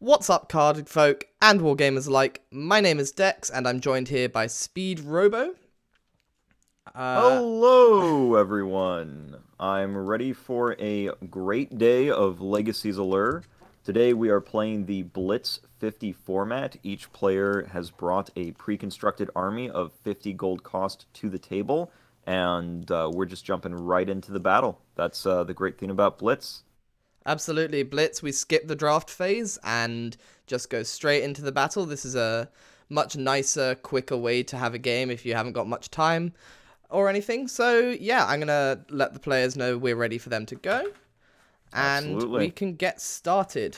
What's up, carded folk and wargamers alike? My name is Dex, and I'm joined here by Speed Robo. Uh, Hello, everyone. I'm ready for a great day of Legacy's Allure. Today we are playing the Blitz 50 format. Each player has brought a pre-constructed army of 50 gold cost to the table, and we're just jumping right into the battle. That's the great thing about Blitz. Absolutely, Blitz. We skip the draft phase and just go straight into the battle. This is a much nicer, quicker way to have a game if you haven't got much time or anything. So, yeah, I'm going to let the players know we're ready for them to go, and we Absolutely. can get started.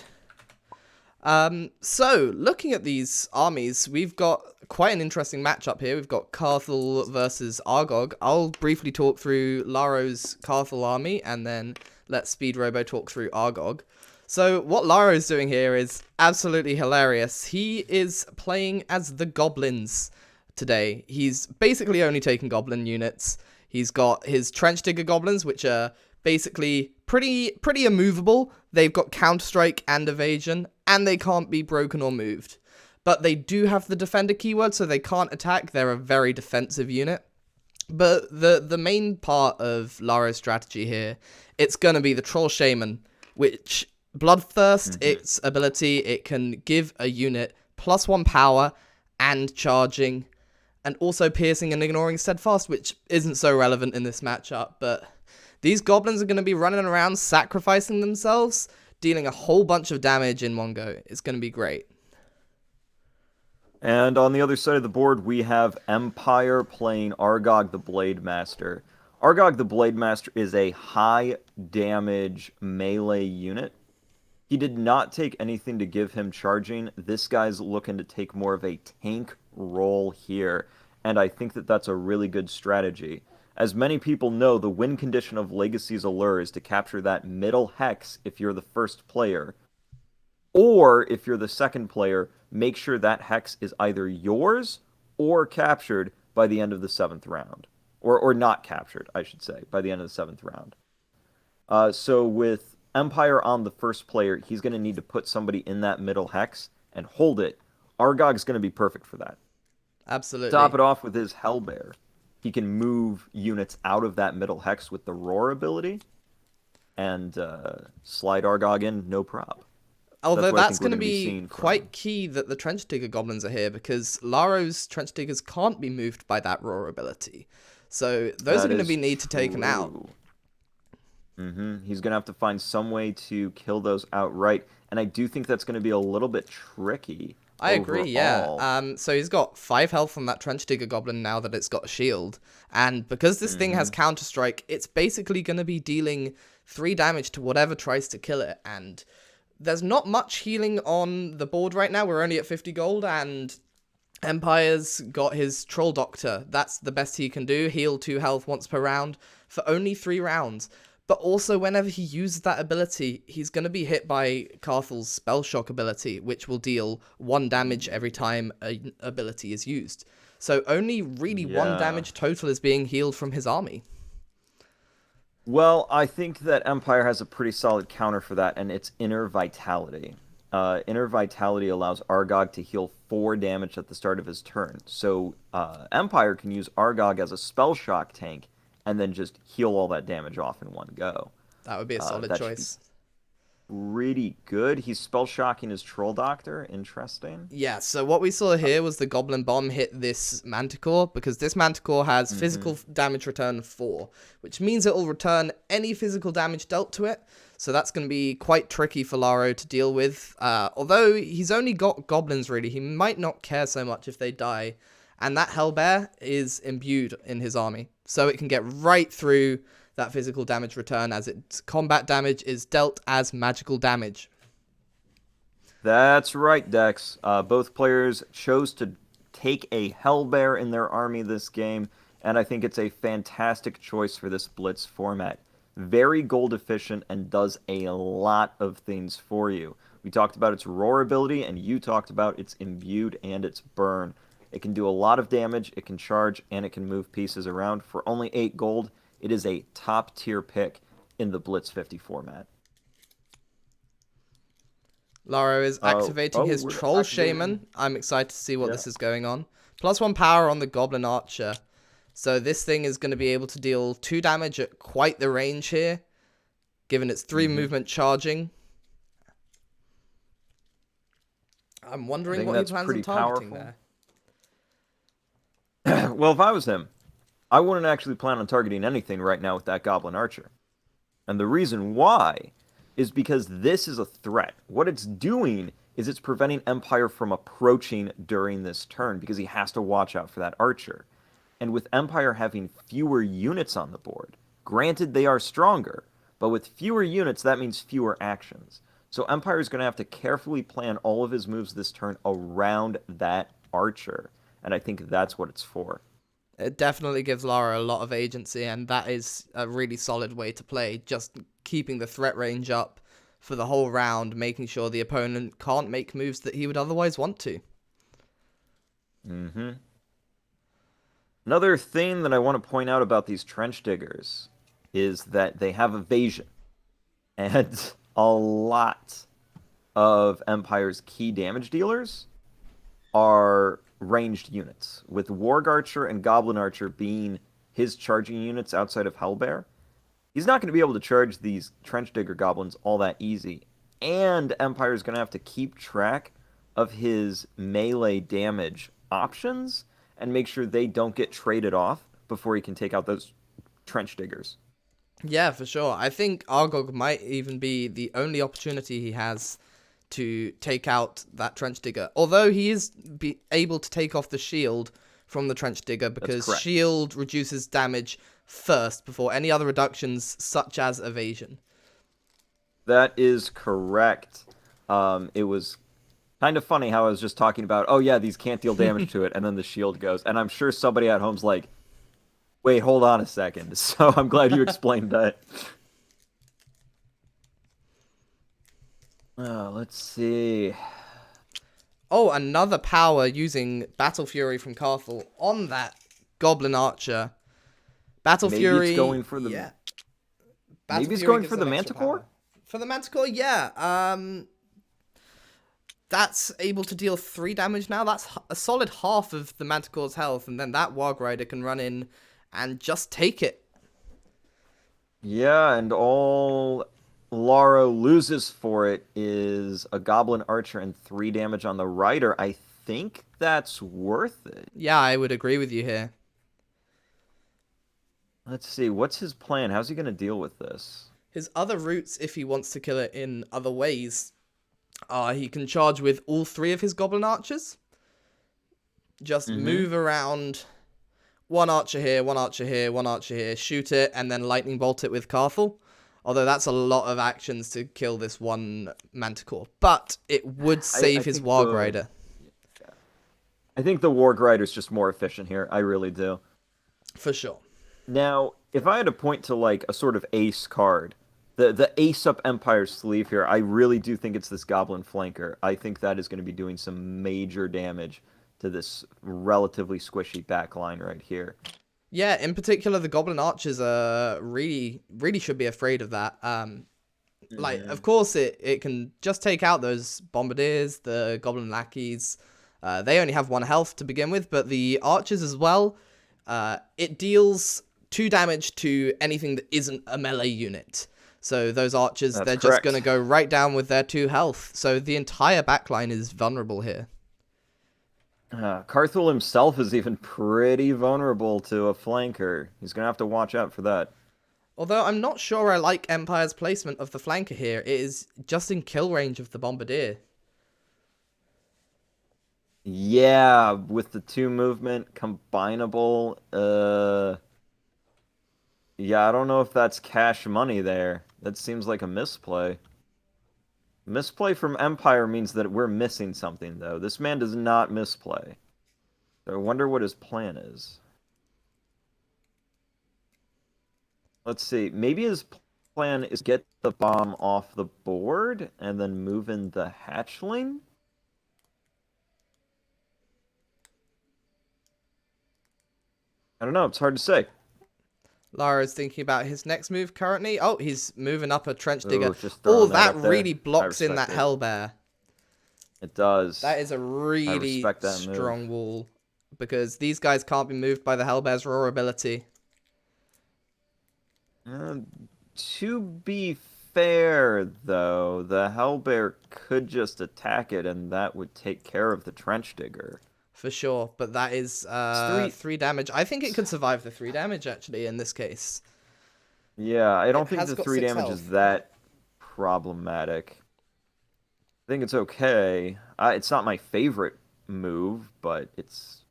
So, looking at these armies, we've got quite an interesting matchup here. We've got Carthel versus Argog. I'll briefly talk through Laro's Carthel army and then let Speed Robo talk through Argog. So, what Laro's doing here is absolutely hilarious. He is playing as the Goblins today. He's basically only taking Goblin units. He's got his Trenchdigger Goblins, which are basically pretty immovable. They've got Counter-Strike and Evasion, and they can't be broken or moved. But they do have the Defender keyword, so they can't attack. They're a very defensive unit. But the main part of Laro's strategy here, it's going to be the Troll Shaman, which Bloodthirst, hmm its ability, it can give a unit +1 power and charging, and also piercing and ignoring steadfast, which isn't so relevant in this matchup, but these goblins are going to be running around sacrificing themselves, dealing a whole bunch of damage in one go. It's going to be great. And on the other side of the board, we have Empire playing Argog the Blade Master. Argog the Blade Master is a high damage melee unit. He did not take anything to give him charging. This guy's looking to take more of a tank role here, and I think that that's a really good strategy. As many people know, the win condition of Legacy's Allure is to capture that middle hex if you're the first player. Or if you're the second player, make sure that hex is either yours or captured by the end of the seventh round. Or not captured, I should say, by the end of the seventh round. So with Empire on the first player, he's going to need to put somebody in that middle hex and hold it. Argog's going to be perfect for that. Top Absolutely. it off with his Hellbear. He can move units out of that middle hex with the Roar ability and slide Argog in, no prob. That's Although what I that's think we're going to going to be be seeing from. quite key that the Trenchdigger Goblins are here, because Laro's Trenchdiggers can't be moved by that Roar ability. So those are That going to is be need to taken out. true. He's going to have to find some way to kill those outright, and I do think that's going to be a little bit tricky I agree, yeah. overall. So he's got 5 health on that Trenchdigger Goblin now that it's got a shield. And because this thing has hmm Counter-Strike, it's basically going to be dealing 3 damage to whatever tries to kill it. And there's not much healing on the board right now. We're only at 50 gold, and Empire's got his Troll Doctor. That's the best he can do. Heal 2 health once per round for only 3 rounds. But also, whenever he uses that ability, he's going to be hit by Carthel's Spell Shock ability, which will deal 1 damage every time an ability is used. So only really 1 Yeah. damage total is being healed from his army. Well, I think that Empire has a pretty solid counter for that, and it's Inner Vitality. Inner Vitality allows Argog to heal 4 damage at the start of his turn. So Empire can use Argog as a Spell Shock tank and then just heal all that damage off in one go. That would be a solid That should be choice. pretty good. He's spell shocking his troll doctor. Interesting. Yeah, so what we saw here was the Goblin Bomb hit this Manticore, because this Manticore has hmm physical damage return 4, which means it will return any physical damage dealt to it. So that's going to be quite tricky for Laro to deal with. Although he's only got goblins, really, he might not care so much if they die. And that Hellbear is imbued in his army, so it can get right through that physical damage return, as its combat damage is dealt as magical damage. That's right, Dex. Both players chose to take a Hellbear in their army this game, and I think it's a fantastic choice for this Blitz format. Very gold efficient and does a lot of things for you. We talked about its roar ability, and you talked about its imbued and its burn. It can do a lot of damage, it can charge, and it can move pieces around. For only 8 gold, it is a top tier pick in the Blitz 50 format. Laro is activating his we're Troll activating- Shaman. I'm excited to see what Yeah. this is going on. +1 power on the Goblin Archer. So this thing is going to be able to deal 2 damage at quite the range here, given its 3 movement charging. I'm wondering what he that's plans on pretty targeting powerful. there. Well, if I was him, I wouldn't actually plan on targeting anything right now with that Goblin Archer. And the reason why is because this is a threat. What it's doing is it's preventing Empire from approaching during this turn because he has to watch out for that Archer. And with Empire having fewer units on the board, granted they are stronger, but with fewer units, that means fewer actions. So Empire is going to have to carefully plan all of his moves this turn around that Archer. And I think that's what it's for. It definitely gives Laro a lot of agency, and that is a really solid way to play. Just keeping the threat range up for the whole round, making sure the opponent can't make moves that he would otherwise want to. Mm-hmm. Another thing that I want to point out about these Trenchdiggers is that they have evasion. And a lot of Empire's key damage dealers are ranged units, with Warg Archer and Goblin Archer being his charging units outside of Hellbear. He's not going to be able to charge these Trenchdigger Goblins all that easy, and Empire's going to have to keep track of his melee damage options and make sure they don't get traded off before he can take out those Trenchdiggers. Yeah, for sure. I think Argog might even be the only opportunity he has to take out that Trenchdigger. Although he is able to take off the shield from the Trenchdigger because shield reduces damage first before any other reductions such as evasion. That is correct. It was kind of funny how I was just talking about, oh yeah, these can't deal damage to it, and then the shield goes. And I'm sure somebody at home's like, wait, hold on a second. So I'm glad you explained that. Let's see. Oh, another power using Battle Fury from Carthel on that Goblin Archer. Battle Maybe Fury. It's going for the, yeah. Maybe it's going for the Manticore? For the Manticore, yeah. That's able to deal 3 damage now. That's a solid half of the Manticore's health, and then that Warg Rider can run in and just take it. Yeah, and all Laro loses for it is a Goblin Archer and 3 damage on the Rider. I think that's worth it. Yeah, I would agree with you here. Let's see, what's his plan? How's he going to deal with this? His other routes, if he wants to kill it in other ways, he can charge with all 3 of his Goblin Archers. Just move around, 1 archer here, 1 archer here, 1 archer here, shoot it, and then lightning bolt it with Carthel. Although that's a lot of actions to kill this one Manticore. But it would save his Warg Rider. I think the Warg Rider's just more efficient here. I really do. For sure. Now, if I had to point to like a sort of ace card, the ace up Empire's sleeve here, I really do think it's this Goblin Flanker. I think that is going to be doing some major damage to this relatively squishy backline right here. Yeah, in particular, the Goblin Archers really should be afraid of that. Like, of course, it can just take out those Bombardiers, the Goblin Lackeys. They only have 1 health to begin with, but the Archers as well, it deals 2 damage to anything that isn't a melee unit. So those Archers, they're just going to go right down with their 2 health. So the entire backline is vulnerable here. Carthel himself is even pretty vulnerable to a flanker. He's going to have to watch out for that. Although I'm not sure I like Empire's placement of the flanker here. It is just in kill range of the Bombardier. Yeah, with the 2 movement combinable, yeah, I don't know if that's cash money there. That seems like a misplay. Misplay from Empire means that we're missing something, though. This man does not misplay. So I wonder what his plan is. Let's see. Maybe his plan is get the bomb off the board and then move in the hatchling? I don't know. It's hard to say. Laro's thinking about his next move currently. Oh, he's moving up a Trenchdigger. Just Oh, throwing that up there. really blocks I in that respect it. Hellbear. It does. That is a I really respect that move. strong wall because these guys can't be moved by the Hellbear's Roar ability. Uh, to be fair, though, the Hellbear could just attack it, and that would take care of the Trenchdigger. For sure, but that is It's three. 3 damage. I think it could survive the 3 damage, actually, in this case. Yeah, I It don't think has the got 3 6 damage health. is that problematic. I think it's okay. It's not my favorite move, but it's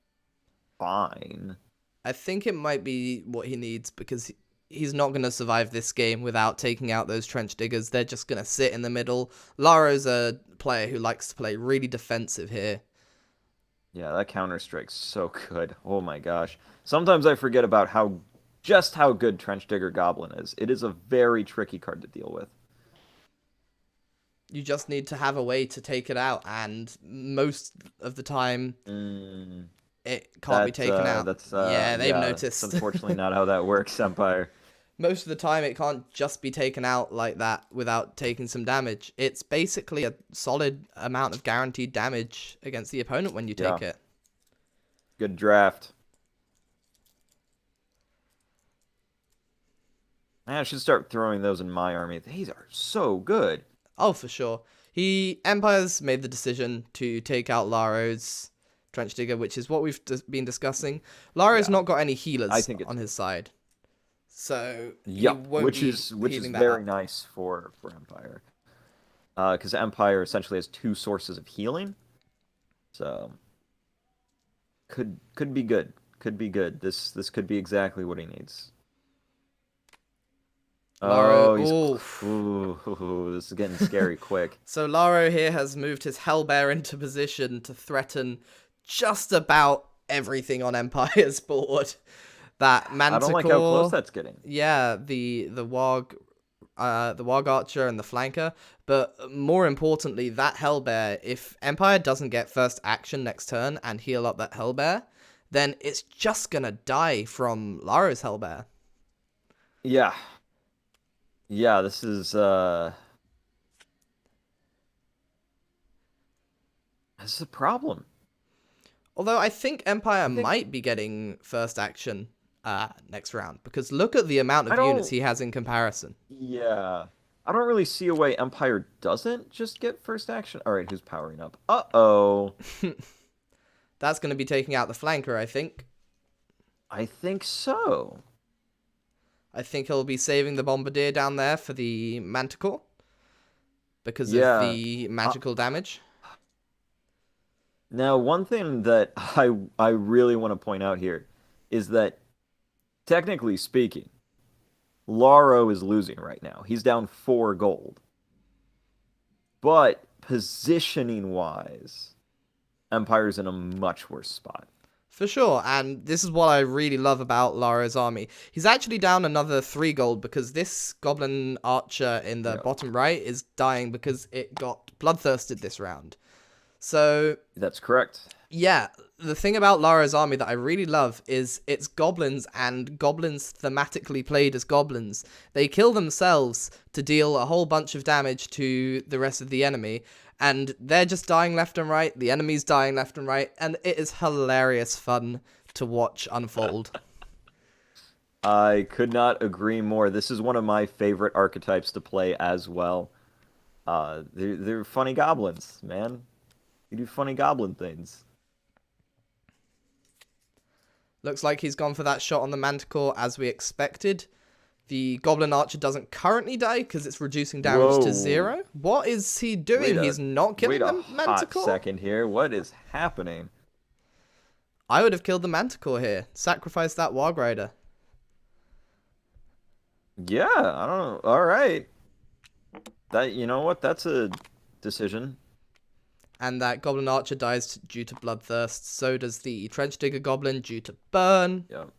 fine. I think it might be what he needs because he's not going to survive this game without taking out those trench diggers. They're just going to sit in the middle. Laro's a player who likes to play really defensive here. Yeah, that Counter-Strike's so good. Oh my gosh. Sometimes I forget about just how good Trenchdigger Goblin is. It is a very tricky card to deal with. You just need to have a way to take it out, and most of the time, it can't be taken out. Yeah, they've It's noticed. unfortunately not how that works, Empire. Most of the time, it can't just be taken out like that without taking some damage. It's basically a solid amount of guaranteed damage against the opponent when you take it. Good draft. I should start throwing those in my army. These are so good. Oh, for sure. Empire's made the decision to take out Laro's Trenchdigger, which is what we've been discussing. Laro's not got any healers on his side. So which is very nice for Empire, because Empire essentially has 2 sources of healing, so could be good. Could be good. This could be exactly what he needs. Laro, this is getting scary quick. So Laro here has moved his Hellbear into position to threaten just about everything on Empire's board. That Manticore. I don't like how close that's getting. Yeah, the Warg Archer and the Flanker. But more importantly, that Hellbear, if Empire doesn't get first action next turn and heal up that Hellbear, then it's just gonna die from Laro's Hellbear. Yeah. Yeah, this is a problem. Although I think Empire might be getting first action next round, because look at the amount of units he has in comparison. Yeah. I don't really see a way Empire doesn't just get first action. All right, who's powering up? Uh-oh. That's going to be taking out the flanker, I think. I think so. I think he'll be saving the Bombardier down there for the Manticore because of the magical damage. Now, one thing that I really want to point out here is that, technically speaking, Laro is losing right now. He's down 4 gold. But positioning-wise, Empire's in a much worse spot. For sure, and this is what I really love about Laro's army. He's actually down another 3 gold because this Goblin Archer in the bottom right is dying because it got bloodthirsted this round. So that's correct. Yeah, the thing about Laro's army that I really love is it's goblins, and goblins thematically played as goblins. They kill themselves to deal a whole bunch of damage to the rest of the enemy, and they're just dying left and right, the enemy's dying left and right, and it is hilarious fun to watch unfold. I could not agree more. This is one of my favorite archetypes to play as well. They're funny goblins, man. You do funny goblin things. Looks like he's gone for that shot on the Manticore as we expected. The Goblin Archer doesn't currently die because it's reducing damage to 0. What is he doing? He's not killing the Manticore? Wait a hot second here. What is happening? I would have killed the Manticore here. Sacrifice that Warg Rider. Yeah, I don't know. All right. You know what? That's a decision. And that Goblin Archer dies due to bloodthirst. So does the Trenchdigger Goblin due to burn. Yep.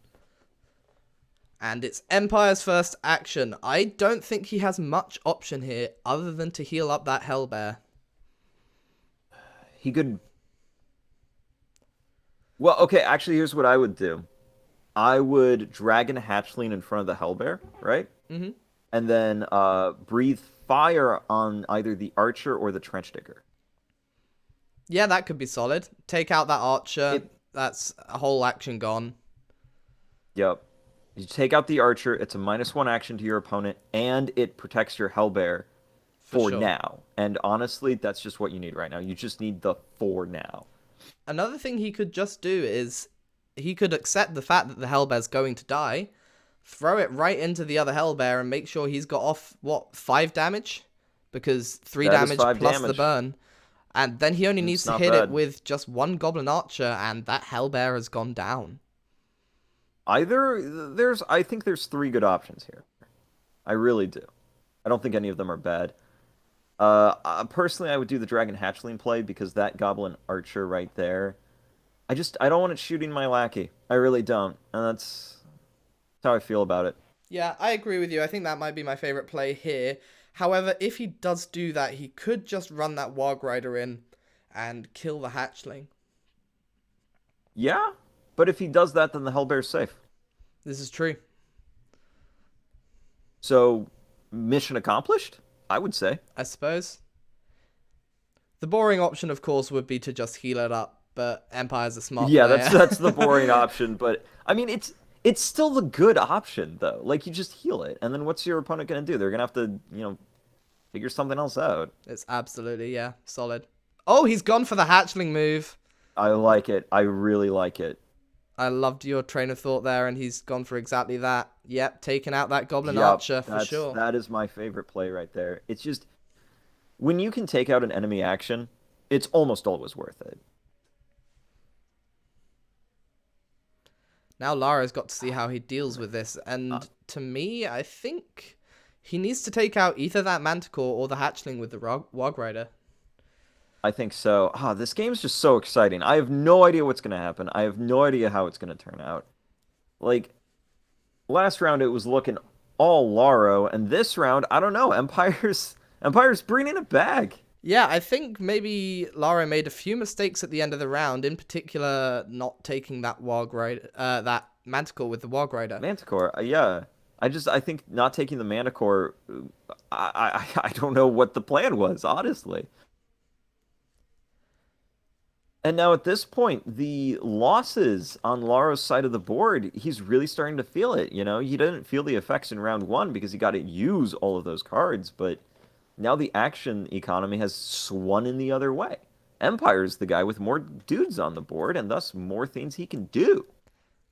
And it's Empire's first action. I don't think he has much option here other than to heal up that Hellbear. He could... Well, okay, actually, here's what I would do. I would Dragon Hatchling in front of the Hellbear, right? Mm-hmm. And then breathe fire on either the Archer or the Trenchdigger. Yeah, that could be solid. Take out that archer. It, That's a whole action gone. yep. You take out the archer, it's a -1 action to your opponent, and it protects your hellbear For for sure. now. And honestly, that's just what you need right now. You just need the for now. Another thing he could just do is he could accept the fact that the hellbear's going to die, throw it right into the other hellbear, and make sure he's got off, what, 5 damage? Because 3 That is damage 5 plus the damage. burn. And then he only needs It's to not hit it bad. with just 1 goblin archer, and that hellbear has gone down. I think there's 3 good options here. I really do. I don't think any of them are bad. Personally, I would do the Dragon Hatchling play because that Goblin Archer right there, I don't want it shooting my lackey. I really don't. And that's how I feel about it. Yeah, I agree with you. I think that might be my favorite play here. However, if he does do that, he could just run that Warg Rider in and kill the hatchling. Yeah, but if he does that, then the Hellbear's safe. This is true. So, mission accomplished, I would say. I suppose. The boring option, of course, would be to just heal it up, but Empire's a smart Yeah, player. that's the boring option, but I mean it's still the good option though. Like you just heal it, and then what's your opponent gonna do? They're gonna have to, figure something else out. It's absolutely, yeah, solid. Oh, he's gone for the hatchling move. I like it. I really like it. I loved your train of thought there, and he's gone for exactly that. Yep, taking out that Goblin Yep, Archer for sure. that is my favorite play right there. It's just when you can take out an enemy action, it's almost always worth it. Now Lara's got to see how he deals with this, and to me, I think he needs to take out either that Manticore or the Hatchling with the Warg Rider. I think so. This game's just so exciting. I have no idea what's going to happen. I have no idea how it's going to turn out. Like, last round it was looking all Laro, and this round, I don't know. Empire's bringing it back. Yeah, I think maybe Lara made a few mistakes at the end of the round, in particular not taking that Warg Rider, that Manticore with the Warg Rider. Manticore, yeah. I think not taking the Manticore, I don't know what the plan was, honestly. And now at this point, the losses on Laro's side of the board, he's really starting to feel it, He didn't feel the effects in round 1 because he got to use all of those cards, but now the action economy has swung in the other way. Empire's the guy with more dudes on the board, and thus more things he can do.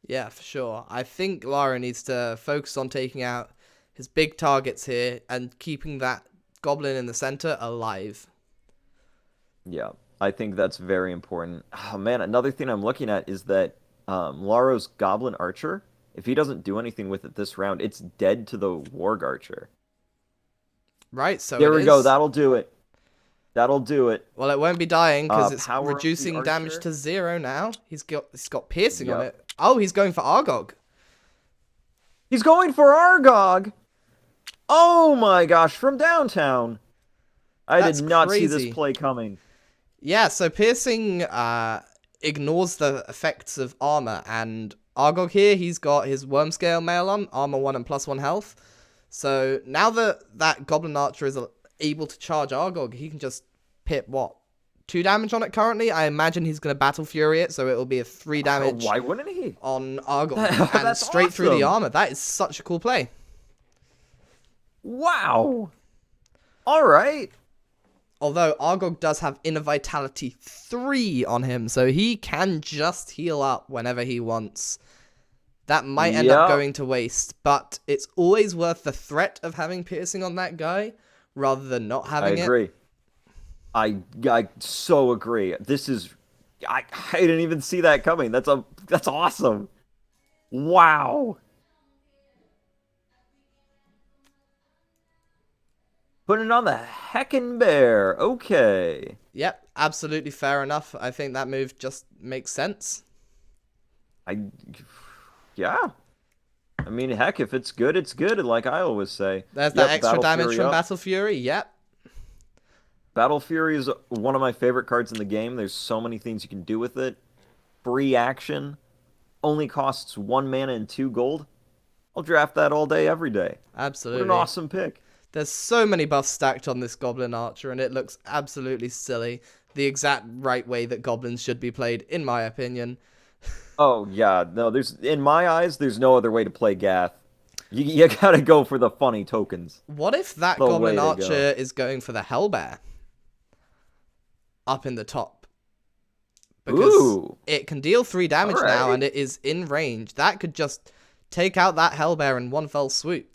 Yeah, for sure. I think Lara needs to focus on taking out his big targets here and keeping that Goblin in the center alive. Yeah, I think that's very important. Oh man, another thing I'm looking at is that Laro's Goblin Archer, if he doesn't do anything with it this round, it's dead to the Warg Archer. Right, so there we go. That'll do it. That'll do it. Well, it won't be dying because it's power up the reducing damage archer. to 0 now. He's got piercing on Yep. it. Oh, he's going for Argog. He's going for Argog. Oh my gosh, from downtown. I That's did not see crazy. this play coming. Yeah, so piercing ignores the effects of armor, and Argog here, he's got his worm scale mail on, armor 1 and +1 health. So now that Goblin Archer is able to charge Argog, he can just pip, 2 damage on it currently? I imagine he's going to Battle Fury it, so it'll be a 3 damage Why wouldn't he? on Argog. And That's straight through the awesome. armor. That is such a cool play. Wow. All right. Although Argog does have Inner Vitality 3 on him, so he can just heal up whenever he wants. That might end up Yep. going to waste, but it's always worth the threat of having piercing on that guy rather than not I having it. agree. I so agree. I didn't even see that coming. That's awesome. Wow. Putting it on the heckin' bear. Okay. Yep, absolutely fair enough. I think that move just makes sense. Yeah. I mean, heck, if it's good, it's good, like I always say. There's that Yep, extra Battle damage Fury from up. Battle Fury. Yep. Battle Fury is one of my favorite cards in the game. There's so many things you can do with it. Free action. Only costs 1 mana and 2 gold. I'll draft that all day, every day. Absolutely. What an awesome pick. There's so many buffs stacked on this Goblin Archer, and it looks absolutely silly. The exact right way that Goblins should be played, in my opinion. Oh yeah, no, in my eyes, there's no other way to play Gath. You gotta go for the funny tokens. What if that The Goblin way to Archer go. is going for the Hellbear up in the top? Because Ooh, it can deal 3 all damage now, right. and it is in range. That could just take out that Hellbear in one fell swoop.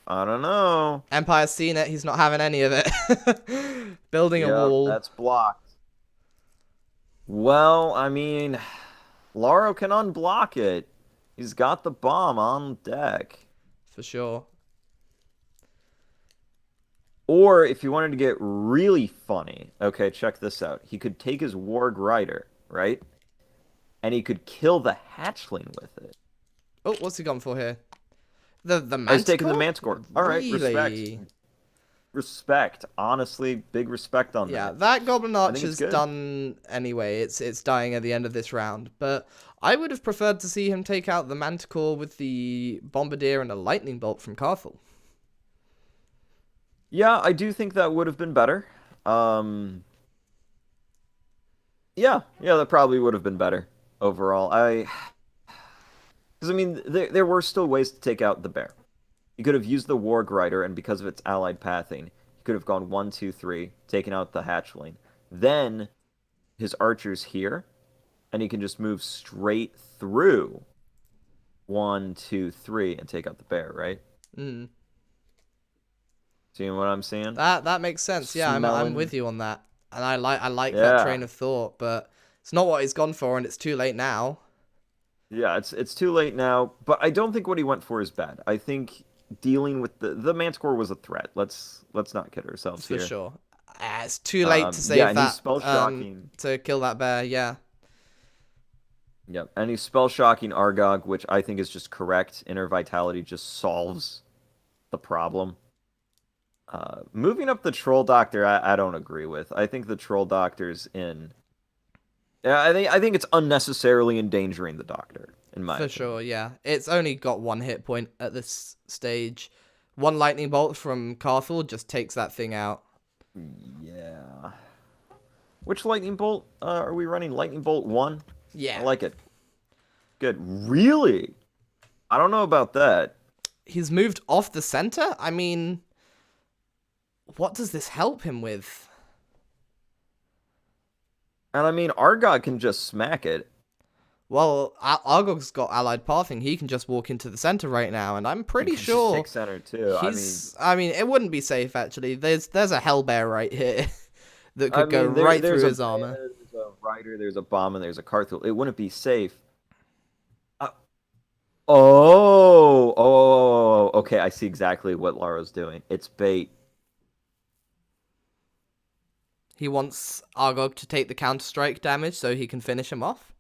I don't know. Empire's seen it. He's not having any of it. Building a Yep, wall. that's blocked. Well, I mean, Laro can unblock it. He's got the bomb on deck. For sure. Or if you wanted to get really funny, okay, check this out. He could take his Warg Rider, right? And he could kill the hatchling with it. Oh, what's he gone for here? The Manticore? I was taking the Manticore. All right, respect. Really? Respect. Honestly, big respect on Yeah, that. that Goblin I think it's Archer's good. done anyway. It's dying at the end of this round. But I would have preferred to see him take out the Manticore with the Bombardier and a Lightning Bolt from Carthel. Yeah, I do think that would have been better. Yeah, that probably would have been better overall. Because I mean, there were still ways to take out the bear. You could have used the Warg Rider, and because of its allied pathing, you could have gone 1, 2, 3, taken out the hatchling. Then his archer's here, and he can just move straight through 1, 2, 3, and take out the bear, right? Mm. Seeing what I'm saying? That makes sense. Yeah, I'm with Smelling. you on that. And I like that Yeah. train of thought, but it's not what he's gone for, and it's too late now. Yeah, it's too late now, but I don't think what he went for is bad. I think dealing with the Manticore was a threat. Let's not kid ourselves For here. sure. It's too late to save Yeah, and he's that spell shocking. to kill that bear. Yeah. Yep, and he's spell shocking Argog, which I think is just correct. Inner Vitality just solves the problem. Moving up the Troll Doctor, I don't agree with. I think the Troll Doctor's in. Yeah, I think it's unnecessarily endangering the Doctor, in my For opinion. sure, yeah. It's only got 1 hit point at this stage. 1 lightning bolt from Carthel just takes that thing out. Yeah. Which lightning bolt are we running? Lightning bolt 1? Yeah. I like it. Good. Really? I don't know about that. He's moved off the center? I mean, what does this help him with? And I mean, Argog can just smack it. Well, Argog's got allied pathing. He can just walk into the center right now, and I'm pretty He can just sure take center too. I mean, it wouldn't be safe actually. There's a hellbear right here that could go right through his armor. There's a Rider, there's a Bomb, and there's a Carthel. It wouldn't be safe. Okay. I see exactly what Laro's doing. It's bait. He wants Argog to take the counter-strike damage so he can finish him off.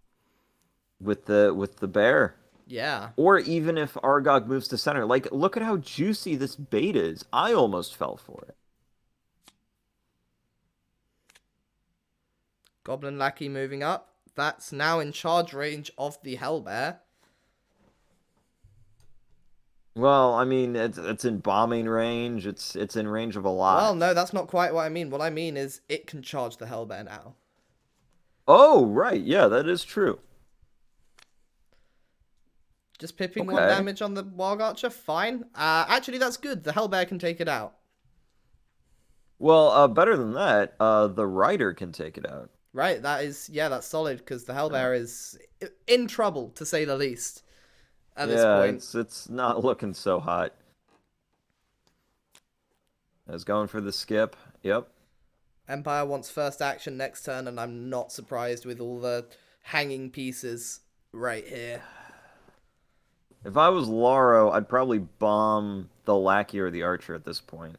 With the bear. Yeah. Or even if Argog moves to center. Like, look at how juicy this bait is. I almost fell for it. Goblin Lackey moving up. That's now in charge range of the Hellbear. Well, I mean, it's in bombing range. It's in range of a lot. Well, no, that's not quite what I mean. What I mean is it can charge the Hellbear now. Oh, right. Yeah, that is true. Just pipping Okay. 1 damage on the Warg Archer, fine. Actually, that's good. The Hellbear can take it out. Well, better than that, the Rider can take it out. Right, that's solid, because the Hellbear is in trouble, to say the least, at this point. It's not looking so hot. I was going for the skip. Yep. Empire wants first action next turn, and I'm not surprised with all the hanging pieces right here. If I was Laro, I'd probably bomb the Lackey or the Archer at this point,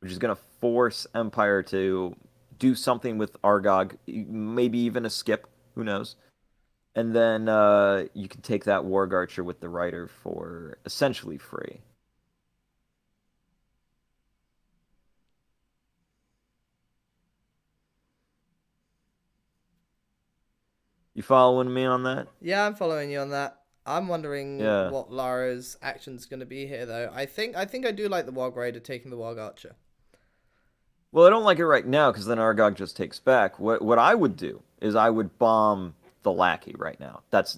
which is going to force Empire to do something with Argog, maybe even a skip, who knows. And then you can take that Warg Archer with the Rider for essentially free. You following me on that? Yeah, I'm following you on that. I'm wondering Yeah. what Laro's action's going to be here, though. I think I do like the Warg Raider taking the Warg Archer. Well, I don't like it right now because then Argog just takes back. What I would do is I would bomb the lackey right now. That's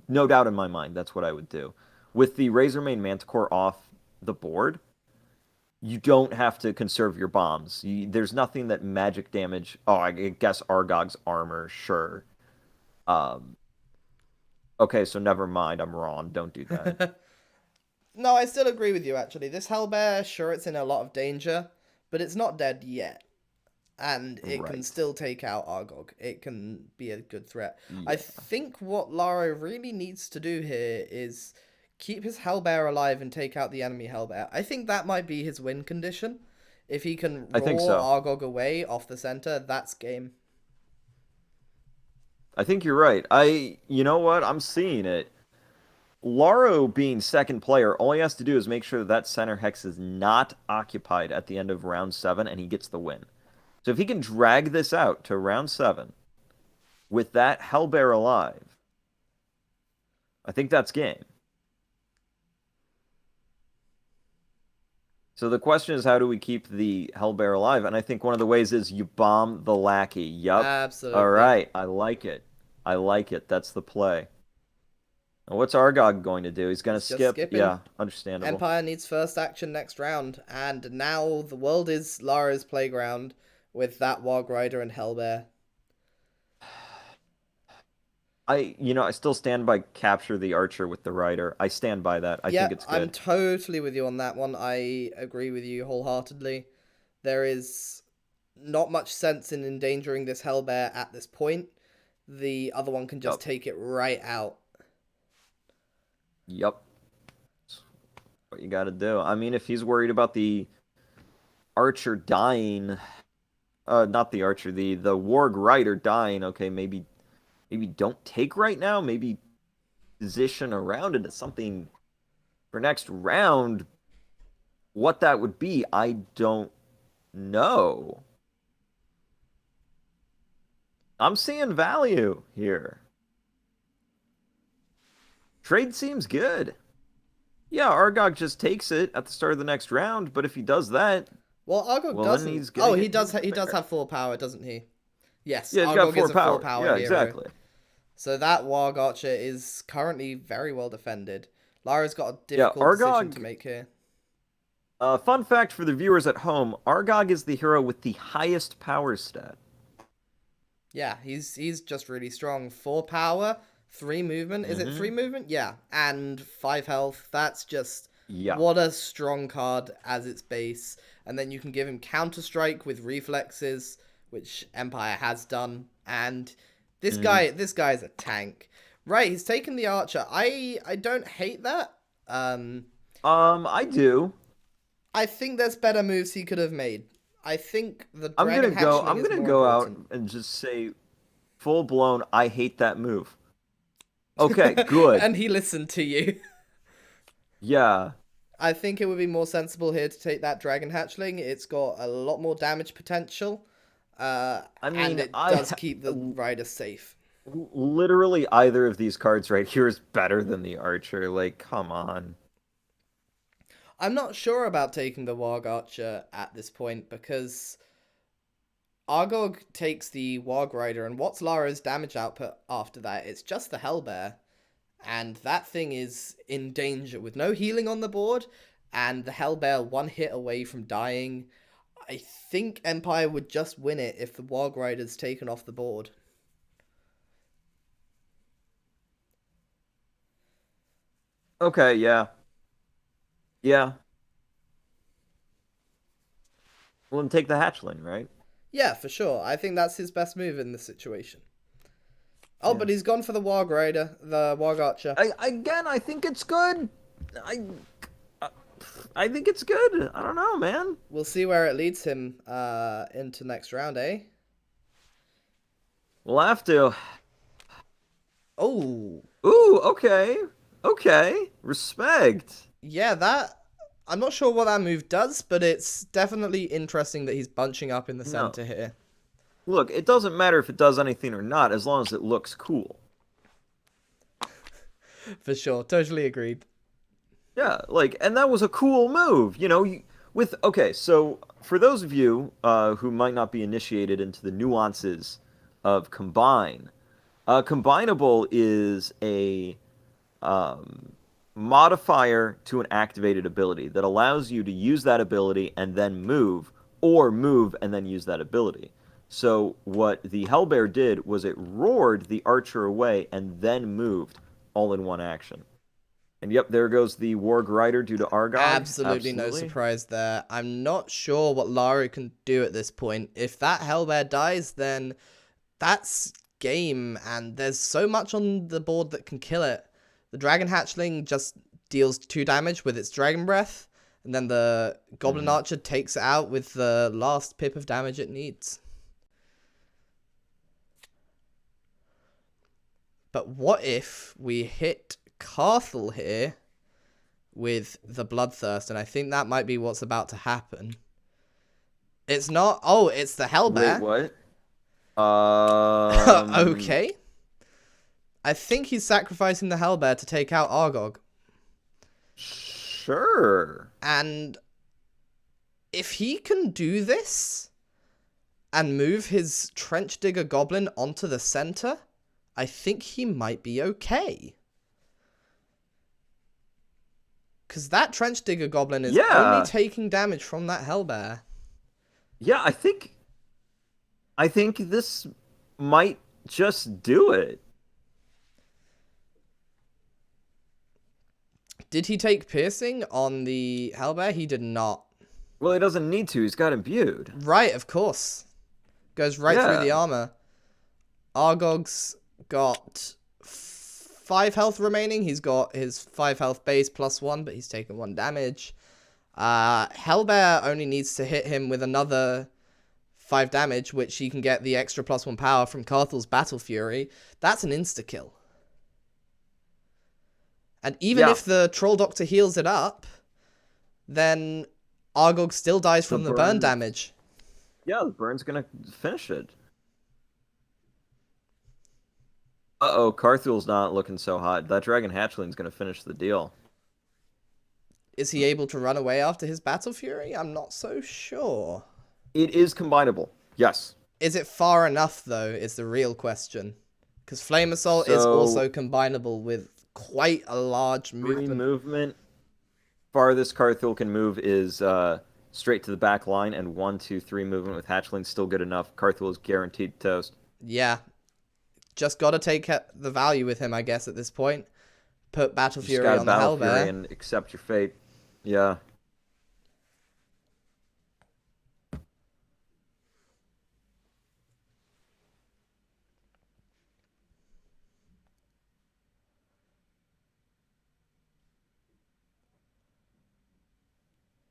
no doubt in my mind. That's what I would do. With the Razormane Manticore off the board, you don't have to conserve your bombs. There's nothing that magic damage. Oh, I guess Argog's armor, sure. Um, okay, so never mind. I'm wrong. Don't do that. No, I still agree with you, actually. This Hellbear, sure, it's in a lot of danger, but it's not dead yet. And it can Right. still take out Argog. It can be a good threat. I Yeah. think what Laro really needs to do here is keep his Hellbear alive and take out the enemy Hellbear. I think that might be his win condition. If he can I think roar so. Argog away off the center, that's game. I think you're right. You know what? I'm seeing it. Laro being second player, all he has to do is make sure that that center hex is not occupied at the end of round 7, and he gets the win. So if he can drag this out to round 7 with that Hellbear alive, I think that's game. So the question is, how do we keep the Hellbear alive? And I think one of the ways is you bomb the lackey. Yup. Absolutely. All right. I like it. I like it. That's the play. And what's Argog going to do? He's going to He's just skip. skipping. Yeah, understandable. Empire needs first action next round, and now the world is Lara's playground with that Warg Rider and Hellbear. I still stand by capture the archer with the rider. I stand by that. I think it's good. I'm totally with you on that one. I agree with you wholeheartedly. There is not much sense in endangering this Hellbear at this point. The other one can just take it right out. Yep. That's what you got to do. I mean, if he's worried about the archer dying, not the archer, the warg rider dying, okay, maybe don't take right now. Maybe position around into something for next round. What that would be, I don't know. I'm seeing value here. Trade seems good. Yeah, Argog just takes it at the start of the next round, but if he does that, Well, Argog well, doesn't. then he's gonna He get does. hit He does there. have 4 power, doesn't he? Yes. Yeah, he's got Argog 4 is a power. 4 power Yeah, hero. exactly. So that Warg Archer is currently very well defended. Lara's got a Yeah, difficult decision Argog. to make here. Fun fact for the viewers at home: Argog is the hero with the highest power stat. Yeah, he's just really strong. 4 power, 3 movement. Is it 3 movement? Yeah, and 5 health. That's just what a strong card as its base. And then you can give him Counter Strike with reflexes, which Empire has done. And this guy's a tank. Right, he's taken the archer. I don't hate that. I do. I think there's better moves he could have made. I think the I'm dragon gonna go. hatchling I'm is gonna more go out important. and just say, full blown. I hate that move. Okay, good. And he listened to you. Yeah. I think it would be more sensible here to take that dragon hatchling. It's got a lot more damage potential. And it does keep the rider safe. Literally, either of these cards right here is better than the archer. Like, come on. I'm not sure about taking the Warg Archer at this point because Argog takes the Warg Rider, and what's Lara's damage output after that? It's just the Hellbear. And that thing is in danger with no healing on the board, and the Hellbear 1 hit away from dying. I think Empire would just win it if the Warg Rider's taken off the board. Okay, yeah. Yeah. Well, then take the hatchling, right? Yeah, for sure. I think that's his best move in this situation. Oh, but he's gone for the Warg Rider, the Warg Archer. I think it's good. I think it's good. I don't know, man. We'll see where it leads him into next round, eh? We'll have to. Oh. Ooh, okay. Okay. Respect. Yeah, that... I'm not sure what that move does, but it's definitely interesting that he's bunching up in the center here. Look, it doesn't matter if it does anything or not, as long as it looks cool. For sure. Totally agreed. Yeah, like, and that was a cool move, okay, so for those of you who might not be initiated into the nuances of Combine, Combinable is a um, modifier to an activated ability that allows you to use that ability and then move, or move and then use that ability. So what the Hellbear did was it roared the archer away and then moved all in one action. And yep, there goes the Warg Rider due to Argog. Absolutely no Absolutely. surprise there. I'm not sure what Laro can do at this point. If that Hellbear dies, then that's game, and there's so much on the board that can kill it. The Dragon Hatchling just deals 2 damage with its Dragon Breath, and then the Goblin Archer takes it out with the last pip of damage it needs. But what if we hit Carthel here with the Bloodthirst? And I think that might be what's about to happen. It's not. Oh, it's the Hellbear. Wait, what? Okay. I think he's sacrificing the Hellbear to take out Argog. Sure. And if he can do this and move his Trenchdigger Goblin onto the center, I think he might be okay. Because that Trenchdigger Goblin is only taking damage from that Hellbear. Yeah, I think this might just do it. Did he take piercing on the Hellbear? He did not. Well, he doesn't need to. He's got imbued. Right, of course. Goes right through the armor. Argog's got 5 health remaining. He's got his 5 health base plus 1, but he's taken 1 damage. Hellbear only needs to hit him with another 5 damage, which he can get the extra plus 1 power from Carthel's Battle Fury. That's an insta-kill. And even if the Troll Doctor heals it up, then Argog still dies from the burn damage. Yeah, the burn's gonna finish it. Uh-oh, Carthel's not looking so hot. That Dragon Hatchling's gonna finish the deal. Is he able to run away after his Battle Fury? I'm not so sure. It is combinable, yes. Is it far enough, though, is the real question. Because Flame Assault is also combinable with quite a large movement. Farthest Carthel can move is straight to the back line, and 1, 2, 3 movement with Hatchling's still good enough. Carthel is guaranteed toast. Yeah. Just gotta take the value with him, I guess, at this point. Put Battle Fury on the Hellbear. And accept your fate. Yeah.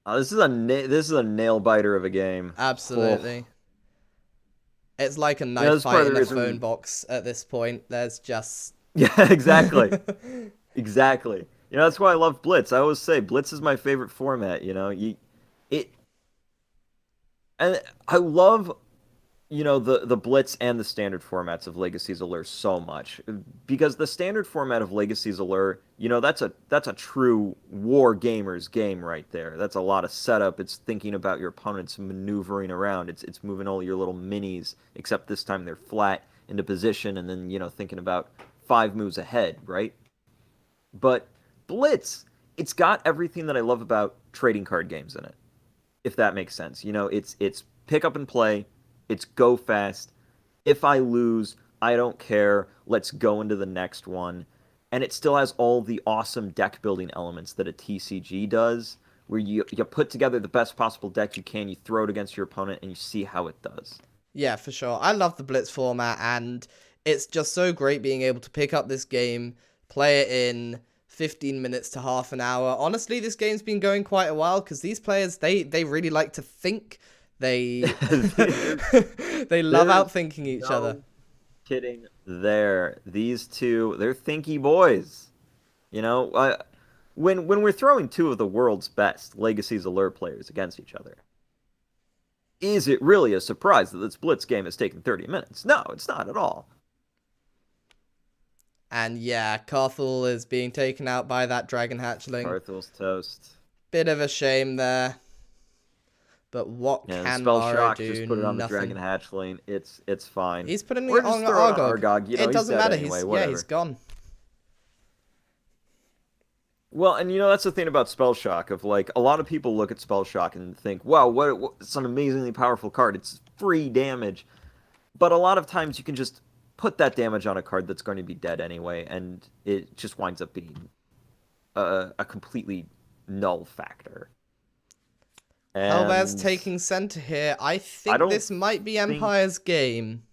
This is a nail biter of a game. Absolutely. It's like a knife fight in a phone box at this point. There's just... Yeah, exactly. Exactly. That's why I love Blitz. I always say Blitz is my favorite format, and I love the Blitz and the standard formats of Legacy's Allure so much, because the standard format of Legacy's Allure, that's a true war gamer's game right there. That's a lot of setup. It's thinking about your opponent's maneuvering around. It's moving all your little minis, except this time they're flat into position, and then thinking about 5 moves ahead, right? But Blitz, it's got everything that I love about trading card games in it, if that makes sense. It's pick up and play. It's go fast. If I lose, I don't care. Let's go into the next one. And it still has all the awesome deck building elements that a TCG does, where you put together the best possible deck you can, you throw it against your opponent, and you see how it does. Yeah, for sure. I love the Blitz format, and it's just so great being able to pick up this game, play it in 15 minutes to half an hour. Honestly, this game's been going quite a while, because these players, they really like to think. They they love outthinking each other. Kidding there. These two, they're thinky boys. When we're throwing 2 of the world's best Legacy's Allure players against each other, is it really a surprise that this Blitz game has taken 30 minutes? No, it's not at all. And yeah, Carthel is being taken out by that dragon hatchling. Carthel's toast. Bit of a shame there. But what Yeah, can spell Laro shock, do? just put it on Nothing. the dragon hatchling. It's fine. He's putting Or it just on throw it Argog. Argog. You know, It doesn't he's dead matter. anyway, He's whatever. he's gone. Well, and that's the thing about spell shock. Of like, a lot of people look at spell shock and think, "Wow, what it's an amazingly powerful card. It's free damage." But a lot of times you can just put that damage on a card that's going to be dead anyway, and it just winds up being a completely null factor. Hellbear's And taking center here. I think don't this might be think- Empire's game.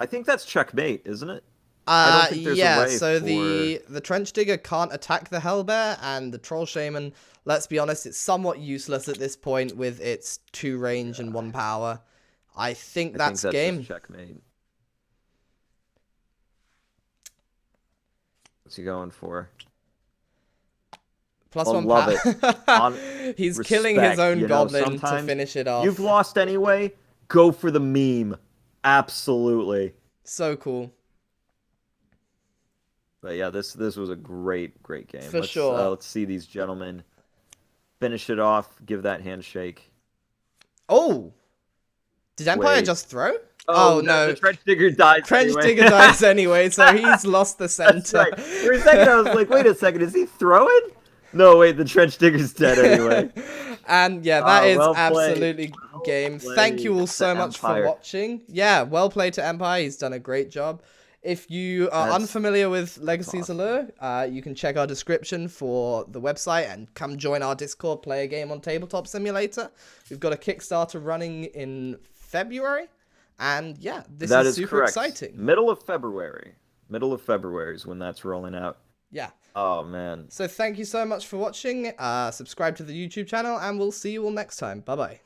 I think that's checkmate, isn't it? I don't think there's a Yeah, way so for- the Trenchdigger can't attack the Hellbear, and the Troll Shaman, let's be honest, it's somewhat useless at this point with its 2 range and 1 power. I think that's just game. checkmate. What's he going for? Plus I'll 1 love power. it. On He's killing his respect, own goblin to sometimes finish it off. You've lost anyway. Go for the meme. Absolutely. So cool. But yeah, this was a great game. For sure. Let's see these gentlemen finish it off. Give that handshake. Oh! Did Empire Wait. just throw? Oh, no. The Trenchdigger dies. Trenchdigger dies anyway, so he's lost the That's center. right. For a second, I was like, wait a second, is he throwing? No, wait, the Trenchdigger's dead anyway. And yeah, that is well played. absolutely game. Well Thank you all played so to much for Empire. watching. Yeah, well played to Empire. He's done a great job. If you are That's unfamiliar with Legacy's awesome. Allure, you can check our description for the website and come join our Discord, play a game on Tabletop Simulator. We've got a Kickstarter running in February. And yeah, this That is super correct. exciting. Middle of February is when that's rolling out. Yeah. Oh, man. So thank you so much for watching. Subscribe to the YouTube channel, and we'll see you all next time. Bye-bye.